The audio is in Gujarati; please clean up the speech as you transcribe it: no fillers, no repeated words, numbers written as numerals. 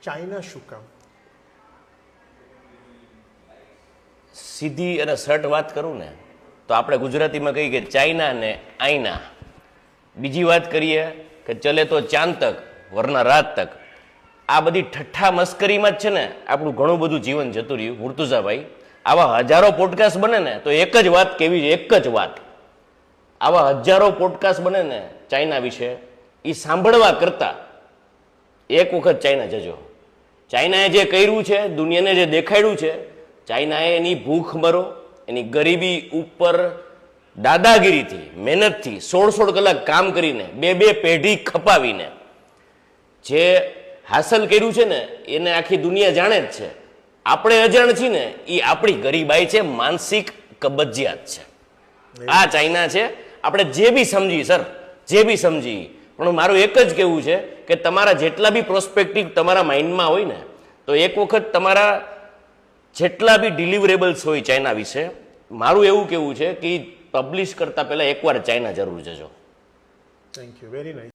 ચાઇના શું કામ? સીધી અને સટ વાત કરું ને તો આપણે ગુજરાતીમાં કહીએ કે ચાઇના ને આઈના. બીજી વાત કરીએ કે ચલે તો ચાંદ તક વરના રાત તક. આ બધી ઠઠ્ઠા મસ્કરીમાં જ છે ને આપણું ઘણું બધું જીવન જતું રહ્યું. મુર્તુઝાભાઈ, આવા હજારો પોડકાસ્ટ બને ને તો એક જ વાત કેવી છે, એક જ વાત. આવા હજારો પોડકાસ્ટ બને ને ચાઇના વિશે, એ સાંભળવા કરતા એક વખત ચાઇના જજો. ચાઇનાએ જે કર્યું છે, દુનિયાને જે દેખાડ્યું છે, ચાઇનાએ એની ભૂખ મરો, એની ગરીબી ઉપર દાદાગીરીથી, મહેનતથી 16 કલાક કામ કરીને, બે પેઢી ખપાવીને જે હાંસલ કર્યું છે ને એને આખી દુનિયા જાણે જ છે. આપણે અજાણ છીએ ને એ આપણી ગરીબાઈ છે, માનસિક કબજિયાત છે. આ ચાઇના છે. આપણે જે બી સમજી સર, જે બી સમજી, પણ મારું એક જ કહેવું છે કે તમારા જેટલા બી પ્રોસ્પેક્ટિવ તમારા માઇન્ડમાં હોય ને તો એક વખત તમારા જેટલા બી ડિલિવરેબલ્સ હોય ચાઇના વિશે, મારું એવું કહેવું છે કે પબ્લિશ કરતા પહેલા એકવાર ચાઇના જરૂર જજો. Thank you, very nice.